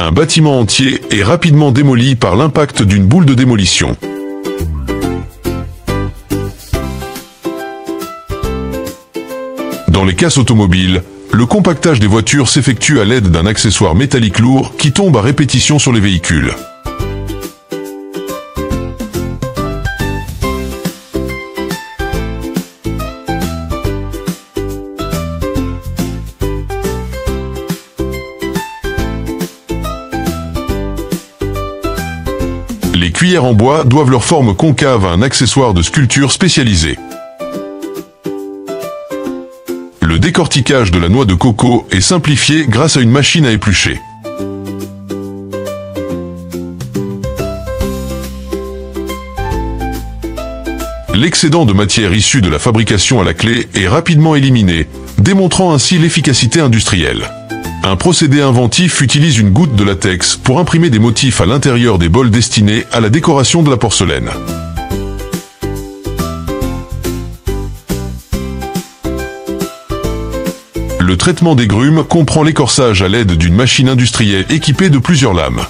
Un bâtiment entier est rapidement démoli par l'impact d'une boule de démolition. Dans les casses automobiles, le compactage des voitures s'effectue à l'aide d'un accessoire métallique lourd qui tombe à répétition sur les véhicules. Les cuillères en bois doivent leur forme concave à un accessoire de sculpture spécialisé. Le décortiquage de la noix de coco est simplifié grâce à une machine à éplucher. L'excédent de matière issue de la fabrication à la clé est rapidement éliminé, démontrant ainsi l'efficacité industrielle. Un procédé inventif utilise une goutte de latex pour imprimer des motifs à l'intérieur des bols destinés à la décoration de la porcelaine. Le traitement des grumes comprend l'écorçage à l'aide d'une machine industrielle équipée de plusieurs lames.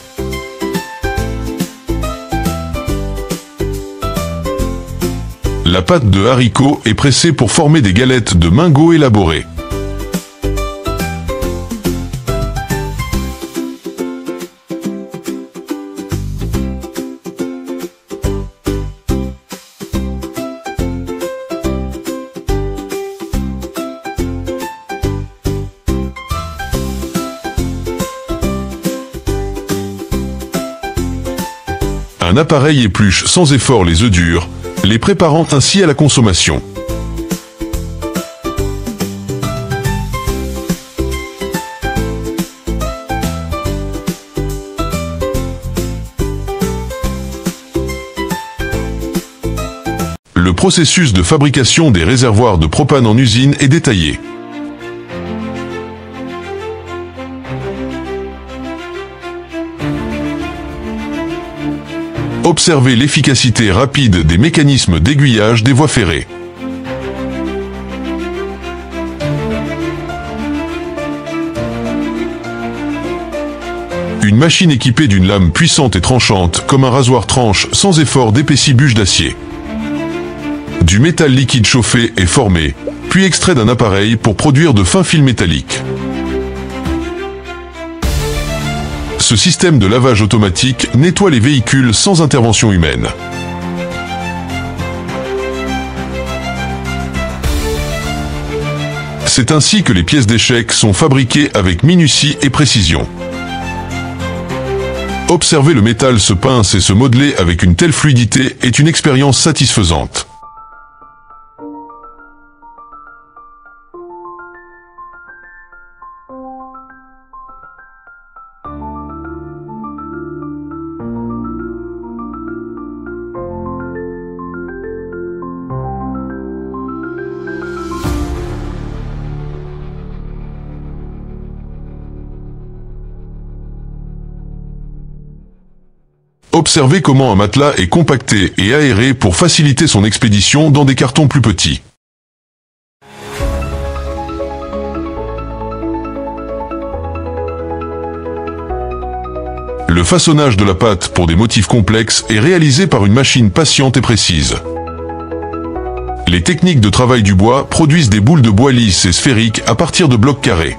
La pâte de haricot est pressée pour former des galettes de mingot élaborées. Un appareil épluche sans effort les œufs durs, les préparant ainsi à la consommation. Le processus de fabrication des réservoirs de propane en usine est détaillé. Observez l'efficacité rapide des mécanismes d'aiguillage des voies ferrées. Une machine équipée d'une lame puissante et tranchante, comme un rasoir tranche sans effort d'épaissie bûche d'acier. Du métal liquide chauffé est formé, puis extrait d'un appareil pour produire de fins fils métalliques. Ce système de lavage automatique nettoie les véhicules sans intervention humaine. C'est ainsi que les pièces d'échecs sont fabriquées avec minutie et précision. Observer le métal se pince et se modeler avec une telle fluidité est une expérience satisfaisante. Observez comment un matelas est compacté et aéré pour faciliter son expédition dans des cartons plus petits. Le façonnage de la pâte pour des motifs complexes est réalisé par une machine patiente et précise. Les techniques de travail du bois produisent des boules de bois lisses et sphériques à partir de blocs carrés.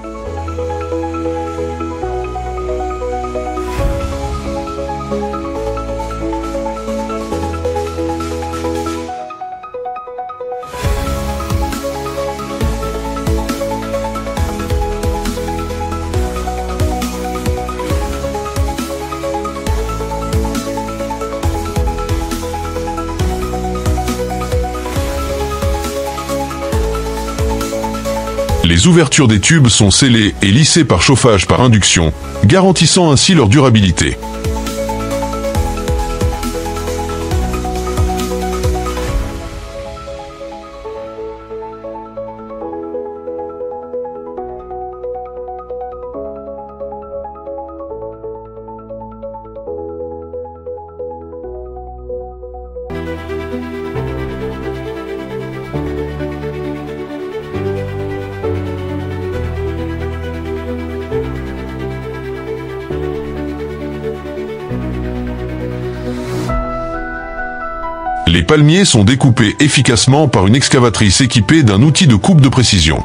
Les ouvertures des tubes sont scellées et lissées par chauffage par induction, garantissant ainsi leur durabilité. Les palmiers sont découpés efficacement par une excavatrice équipée d'un outil de coupe de précision.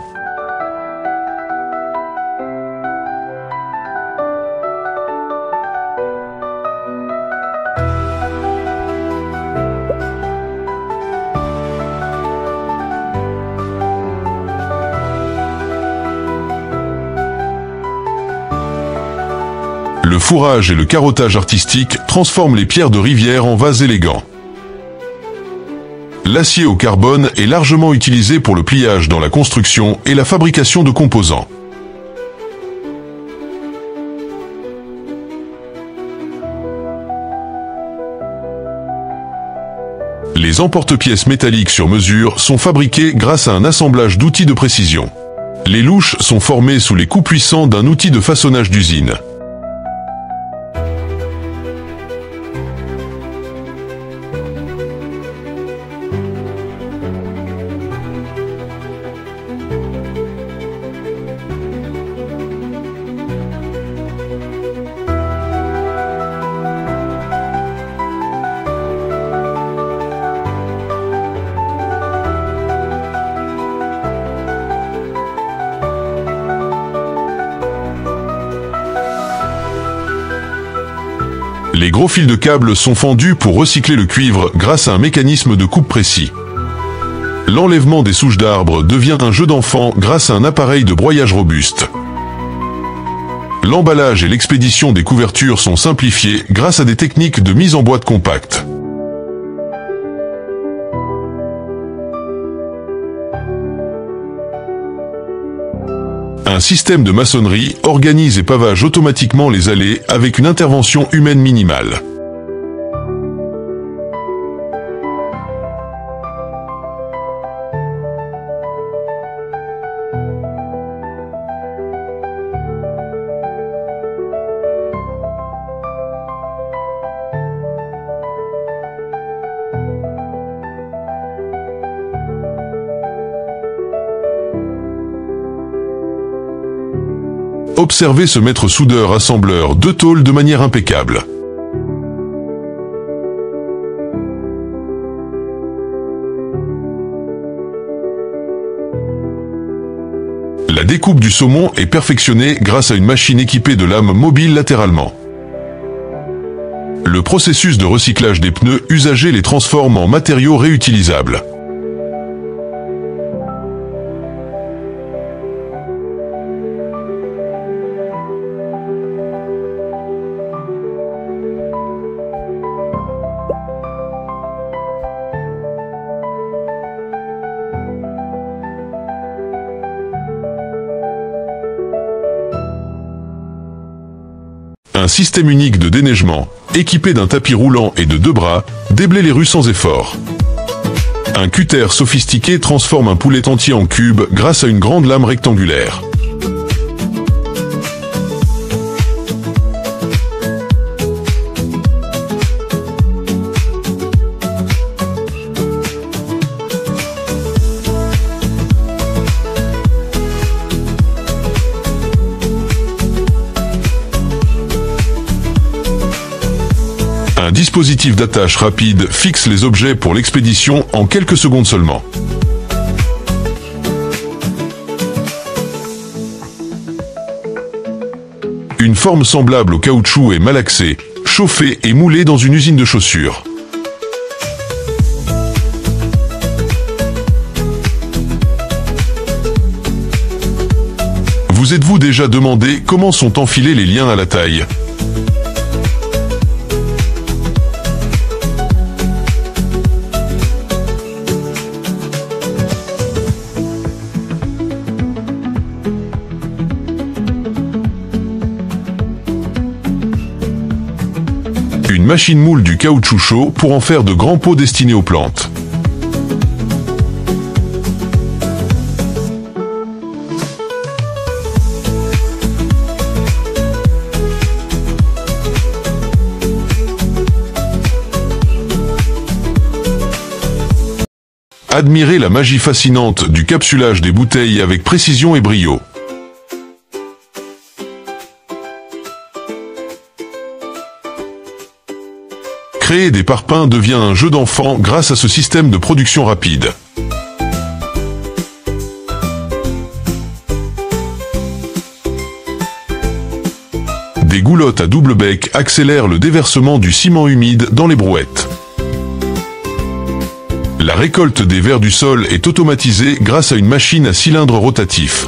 Le fourrage et le carottage artistique transforment les pierres de rivière en vases élégants. L'acier au carbone est largement utilisé pour le pliage dans la construction et la fabrication de composants. Les emporte-pièces métalliques sur mesure sont fabriqués grâce à un assemblage d'outils de précision. Les louches sont formées sous les coups puissants d'un outil de façonnage d'usine. Les gros fils de câble sont fendus pour recycler le cuivre grâce à un mécanisme de coupe précis. L'enlèvement des souches d'arbres devient un jeu d'enfant grâce à un appareil de broyage robuste. L'emballage et l'expédition des couvertures sont simplifiés grâce à des techniques de mise en boîte compacte. Un système de maçonnerie organise et pavage automatiquement les allées avec une intervention humaine minimale. Observez ce maître soudeur assembleur deux tôles de manière impeccable. La découpe du saumon est perfectionnée grâce à une machine équipée de lames mobiles latéralement. Le processus de recyclage des pneus usagés les transforme en matériaux réutilisables. Un système unique de déneigement, équipé d'un tapis roulant et de deux bras, déblaye les rues sans effort. Un cutter sophistiqué transforme un poulet entier en cubes grâce à une grande lame rectangulaire. Un dispositif d'attache rapide fixe les objets pour l'expédition en quelques secondes seulement. Une forme semblable au caoutchouc est malaxée, chauffée et moulée dans une usine de chaussures. Vous êtes-vous déjà demandé comment sont enfilés les liens à la taille ? Une machine moule du caoutchouc chaud pour en faire de grands pots destinés aux plantes. Admirez la magie fascinante du capsulage des bouteilles avec précision et brio. Créer des parpaings devient un jeu d'enfant grâce à ce système de production rapide. Des goulottes à double bec accélèrent le déversement du ciment humide dans les brouettes. La récolte des vers du sol est automatisée grâce à une machine à cylindre rotatif.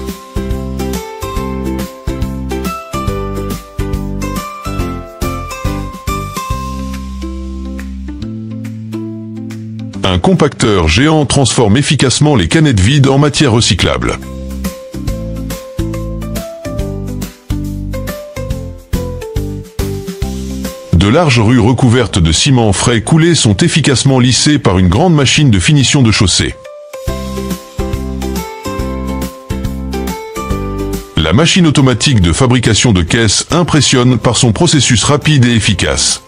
Un compacteur géant transforme efficacement les canettes vides en matière recyclable. De larges rues recouvertes de ciment frais coulé sont efficacement lissées par une grande machine de finition de chaussée. La machine automatique de fabrication de caisses impressionne par son processus rapide et efficace.